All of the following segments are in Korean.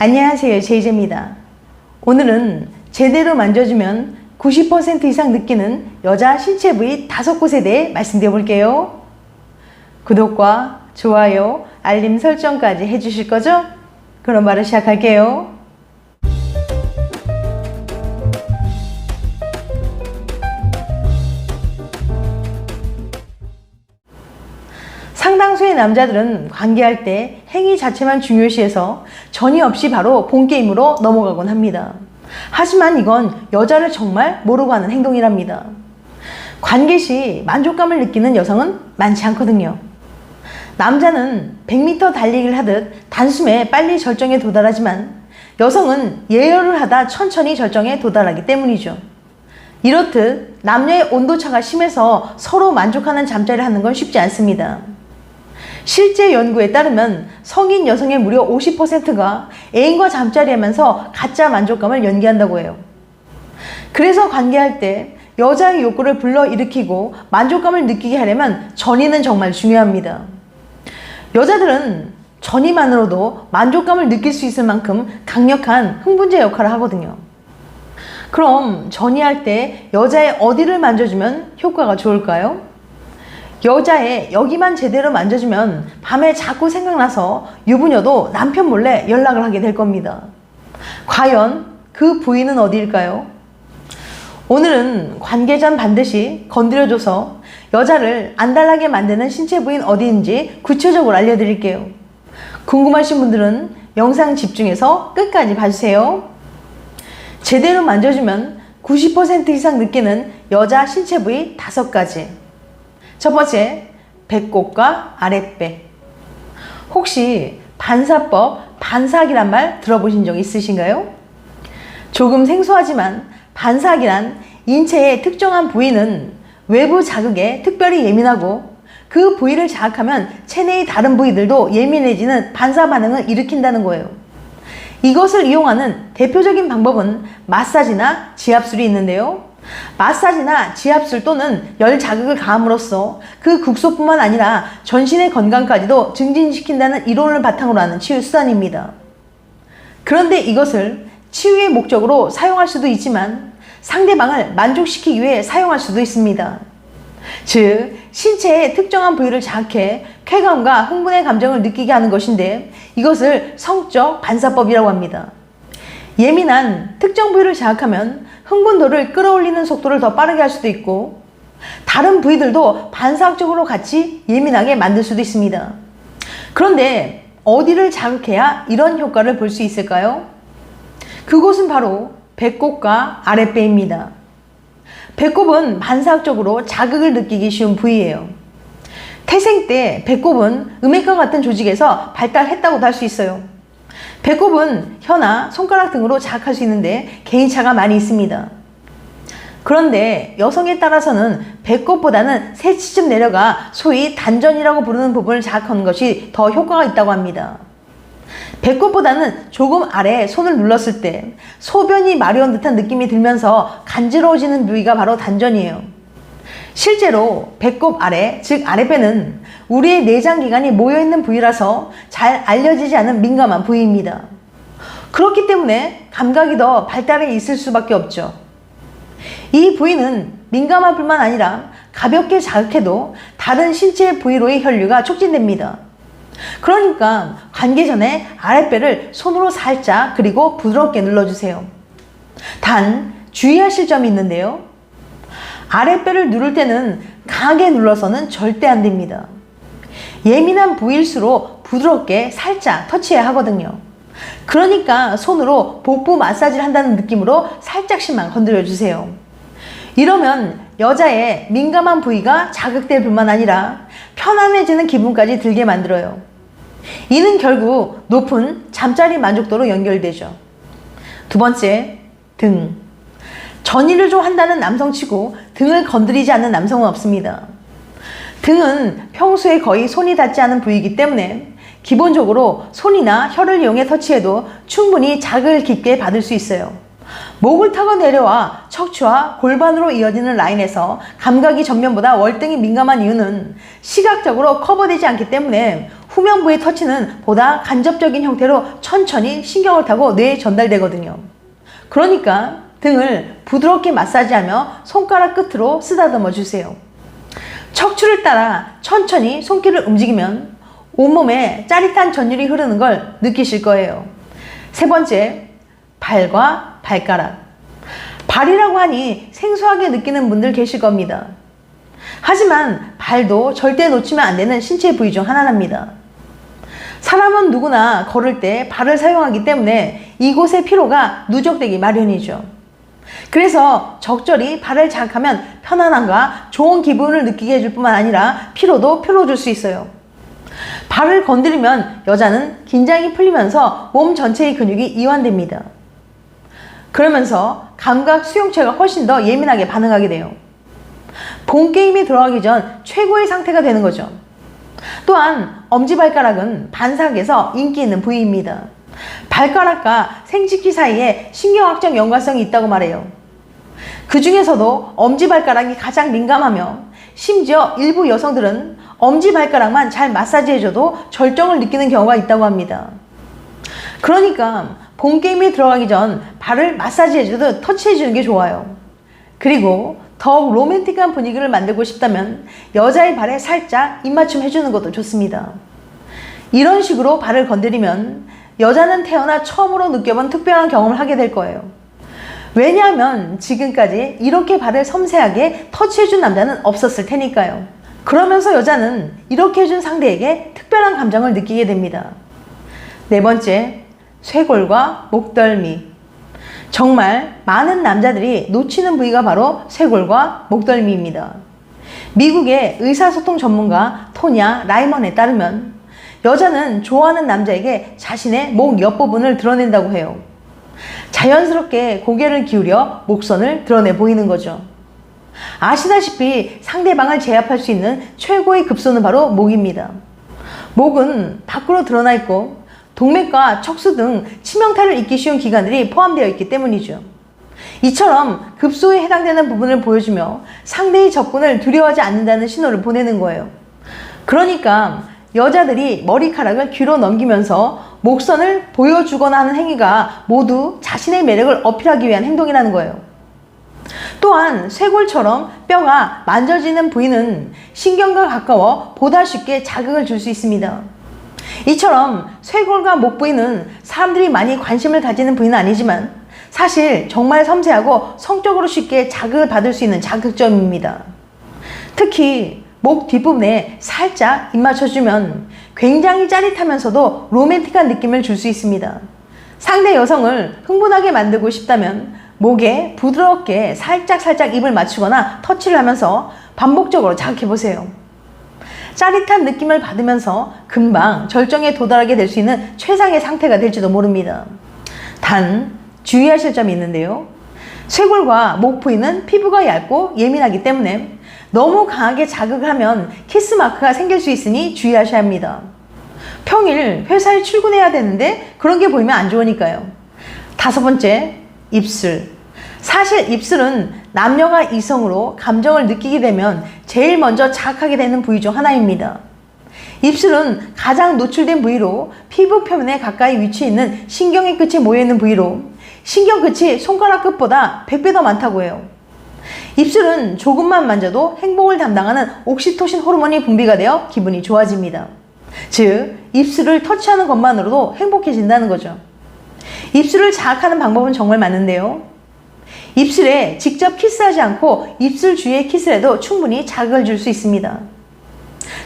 안녕하세요, 제이제입니다. 오늘은 제대로 만져주면 90% 이상 느끼는 여자 신체 부위 5곳에 대해 말씀드려 볼게요. 구독과 좋아요, 알림 설정까지 해주실 거죠? 그럼 바로 시작할게요. 상당수의 남자들은 관계할 때 행위 자체만 중요시해서 전이 없이 바로 본게임으로 넘어가곤 합니다. 하지만 이건 여자를 정말 모르고 하는 행동이랍니다. 관계 시 만족감을 느끼는 여성은 많지 않거든요. 남자는 100m 달리기를 하듯 단숨에 빨리 절정에 도달하지만 여성은 예열을 하다 천천히 절정에 도달하기 때문이죠. 이렇듯 남녀의 온도차가 심해서 서로 만족하는 잠자리를 하는 건 쉽지 않습니다. 실제 연구에 따르면 성인 여성의 무려 50%가 애인과 잠자리하면서 가짜 만족감을 연기한다고 해요. 그래서 관계할 때 여자의 욕구를 불러일으키고 만족감을 느끼게 하려면 전이는 정말 중요합니다. 여자들은 전이만으로도 만족감을 느낄 수 있을 만큼 강력한 흥분제 역할을 하거든요. 그럼 전이할 때 여자의 어디를 만져주면 효과가 좋을까요? 여자의 여기만 제대로 만져주면 밤에 자꾸 생각나서 유부녀도 남편 몰래 연락을 하게 될 겁니다. 과연 그 부위는 어디일까요? 오늘은 관계 전 반드시 건드려줘서 여자를 안달나게 만드는 신체 부위는 어디인지 구체적으로 알려드릴게요. 궁금하신 분들은 영상 집중해서 끝까지 봐주세요. 제대로 만져주면 90% 이상 느끼는 여자 신체 부위 5가지. 첫 번째, 배꼽과 아랫배. 혹시 반사법, 반사학이란 말 들어보신 적 있으신가요? 조금 생소하지만 반사학이란 인체의 특정한 부위는 외부 자극에 특별히 예민하고 그 부위를 자극하면 체내의 다른 부위들도 예민해지는 반사 반응을 일으킨다는 거예요. 이것을 이용하는 대표적인 방법은 마사지나 지압술이 있는데요. 마사지나 지압술 또는 열 자극을 가함으로써 그 국소뿐만 아니라 전신의 건강까지도 증진시킨다는 이론을 바탕으로 하는 치유 수단입니다. 그런데 이것을 치유의 목적으로 사용할 수도 있지만 상대방을 만족시키기 위해 사용할 수도 있습니다. 즉, 신체의 특정한 부위를 자극해 쾌감과 흥분의 감정을 느끼게 하는 것인데 이것을 성적 반사법이라고 합니다. 예민한 특정 부위를 자극하면 흥분도를 끌어올리는 속도를 더 빠르게 할 수도 있고 다른 부위들도 반사학적으로 같이 예민하게 만들 수도 있습니다. 그런데 어디를 자극해야 이런 효과를 볼 수 있을까요? 그곳은 바로 배꼽과 아랫배입니다. 배꼽은 반사학적으로 자극을 느끼기 쉬운 부위예요. 태생 때 배꼽은 음액과 같은 조직에서 발달했다고도 할 수 있어요. 배꼽은 혀나 손가락 등으로 자극할 수 있는데 개인차가 많이 있습니다. 그런데 여성에 따라서는 배꼽보다는 새치쯤 내려가 소위 단전이라고 부르는 부분을 자극하는 것이 더 효과가 있다고 합니다. 배꼽보다는 조금 아래 손을 눌렀을 때 소변이 마려운 듯한 느낌이 들면서 간지러워지는 부위가 바로 단전이에요. 실제로 배꼽 아래, 즉 아랫배는 우리의 내장기관이 모여있는 부위라서 잘 알려지지 않은 민감한 부위입니다. 그렇기 때문에 감각이 더 발달해 있을 수밖에 없죠. 이 부위는 민감한 뿐만 아니라 가볍게 자극해도 다른 신체 부위로의 혈류가 촉진됩니다. 그러니까 관계 전에 아랫배를 손으로 살짝 그리고 부드럽게 눌러주세요. 단 주의하실 점이 있는데요. 아랫배를 누를 때는 강하게 눌러서는 절대 안 됩니다. 예민한 부위일수록 부드럽게 살짝 터치해야 하거든요. 그러니까 손으로 복부 마사지를 한다는 느낌으로 살짝씩만 건드려 주세요. 이러면 여자의 민감한 부위가 자극될 뿐만 아니라 편안해지는 기분까지 들게 만들어요. 이는 결국 높은 잠자리 만족도로 연결되죠. 두 번째, 등. 전이를 좀 한다는 남성치고 등을 건드리지 않는 남성은 없습니다. 등은 평소에 거의 손이 닿지 않은 부위이기 때문에 기본적으로 손이나 혀를 이용해 터치해도 충분히 자극을 깊게 받을 수 있어요. 목을 타고 내려와 척추와 골반으로 이어지는 라인에서 감각이 전면보다 월등히 민감한 이유는 시각적으로 커버되지 않기 때문에 후면부의 터치는 보다 간접적인 형태로 천천히 신경을 타고 뇌에 전달되거든요. 그러니까 등을 부드럽게 마사지하며 손가락 끝으로 쓰다듬어 주세요. 척추를 따라 천천히 손길을 움직이면 온몸에 짜릿한 전율이 흐르는 걸 느끼실 거예요. 세 번째, 발과 발가락. 발이라고 하니 생소하게 느끼는 분들 계실 겁니다. 하지만 발도 절대 놓치면 안 되는 신체 부위 중 하나랍니다. 사람은 누구나 걸을 때 발을 사용하기 때문에 이곳의 피로가 누적되기 마련이죠. 그래서 적절히 발을 자극하면 편안함과 좋은 기분을 느끼게 해줄 뿐만 아니라 피로도 풀어줄 수 있어요. 발을 건드리면 여자는 긴장이 풀리면서 몸 전체의 근육이 이완됩니다. 그러면서 감각 수용체가 훨씬 더 예민하게 반응하게 돼요. 본 게임에 들어가기 전 최고의 상태가 되는 거죠. 또한 엄지발가락은 반사각에서 인기 있는 부위입니다. 발가락과 생殖기 사이에 신경학적 연관성이 있다고 말해요. 그 중에서도 엄지발가락이 가장 민감하며 심지어 일부 여성들은 엄지발가락만 잘 마사지해줘도 절정을 느끼는 경우가 있다고 합니다. 그러니까 본 게임에 들어가기 전 발을 마사지해주듯 터치해주는 게 좋아요. 그리고 더욱 로맨틱한 분위기를 만들고 싶다면 여자의 발에 살짝 입맞춤 해주는 것도 좋습니다. 이런 식으로 발을 건드리면 여자는 태어나 처음으로 느껴본 특별한 경험을 하게 될 거예요. 왜냐하면 지금까지 이렇게 발을 섬세하게 터치해준 남자는 없었을 테니까요. 그러면서 여자는 이렇게 해준 상대에게 특별한 감정을 느끼게 됩니다. 네 번째, 쇄골과 목덜미. 정말 많은 남자들이 놓치는 부위가 바로 쇄골과 목덜미입니다. 미국의 의사소통 전문가 토냐 라이먼에 따르면 여자는 좋아하는 남자에게 자신의 목 옆부분을 드러낸다고 해요. 자연스럽게 고개를 기울여 목선을 드러내 보이는 거죠. 아시다시피 상대방을 제압할 수 있는 최고의 급소는 바로 목입니다. 목은 밖으로 드러나 있고 동맥과 척수 등 치명타를 입기 쉬운 기관들이 포함되어 있기 때문이죠. 이처럼 급소에 해당되는 부분을 보여주며 상대의 접근을 두려워하지 않는다는 신호를 보내는 거예요. 그러니까 여자들이 머리카락을 귀로 넘기면서 목선을 보여주거나 하는 행위가 모두 자신의 매력을 어필하기 위한 행동이라는 거예요. 또한 쇄골처럼 뼈가 만져지는 부위는 신경과 가까워 보다 쉽게 자극을 줄 수 있습니다. 이처럼 쇄골과 목 부위는 사람들이 많이 관심을 가지는 부위는 아니지만 사실 정말 섬세하고 성적으로 쉽게 자극을 받을 수 있는 자극점입니다. 특히 목 뒷부분에 살짝 입맞춰주면 굉장히 짜릿하면서도 로맨틱한 느낌을 줄 수 있습니다. 상대 여성을 흥분하게 만들고 싶다면 목에 부드럽게 살짝 입을 맞추거나 터치를 하면서 반복적으로 자극해보세요. 짜릿한 느낌을 받으면서 금방 절정에 도달하게 될 수 있는 최상의 상태가 될지도 모릅니다. 단 주의하실 점이 있는데요. 쇄골과 목 부위는 피부가 얇고 예민하기 때문에 너무 강하게 자극을 하면 키스마크가 생길 수 있으니 주의하셔야 합니다. 평일 회사에 출근해야 되는데 그런 게 보이면 안 좋으니까요. 다섯 번째, 입술. 사실 입술은 남녀가 이성으로 감정을 느끼게 되면 제일 먼저 자극하게 되는 부위 중 하나입니다. 입술은 가장 노출된 부위로 피부 표면에 가까이 위치해 있는 신경의 끝이 모여있는 부위로 신경 끝이 손가락 끝보다 100배 더 많다고 해요. 입술은 조금만 만져도 행복을 담당하는 옥시토신 호르몬이 분비가 되어 기분이 좋아집니다. 즉, 입술을 터치하는 것만으로도 행복해진다는 거죠. 입술을 자극하는 방법은 정말 많은데요. 입술에 직접 키스하지 않고 입술 주위에 키스를 해도 충분히 자극을 줄 수 있습니다.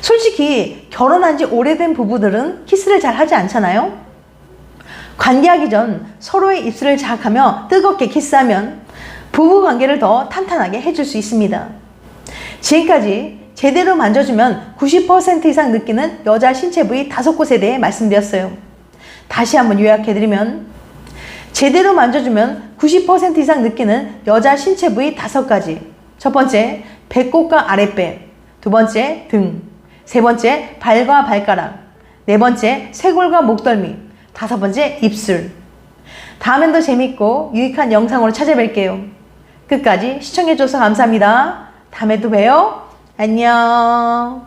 솔직히 결혼한 지 오래된 부부들은 키스를 잘 하지 않잖아요? 관계하기 전 서로의 입술을 자극하며 뜨겁게 키스하면 부부 관계를 더 탄탄하게 해줄 수 있습니다. 지금까지 제대로 만져주면 90% 이상 느끼는 여자 신체 부위 5곳에 대해 말씀드렸어요. 다시 한번 요약해드리면 제대로 만져주면 90% 이상 느끼는 여자 신체 부위 5가지. 첫 번째, 배꼽과 아랫배. 두 번째, 등. 세 번째, 발과 발가락. 네 번째, 쇄골과 목덜미. 다섯 번째, 입술. 다음엔 더 재밌고 유익한 영상으로 찾아뵐게요. 끝까지 시청해줘서 감사합니다. 다음에 또 봬요. 안녕.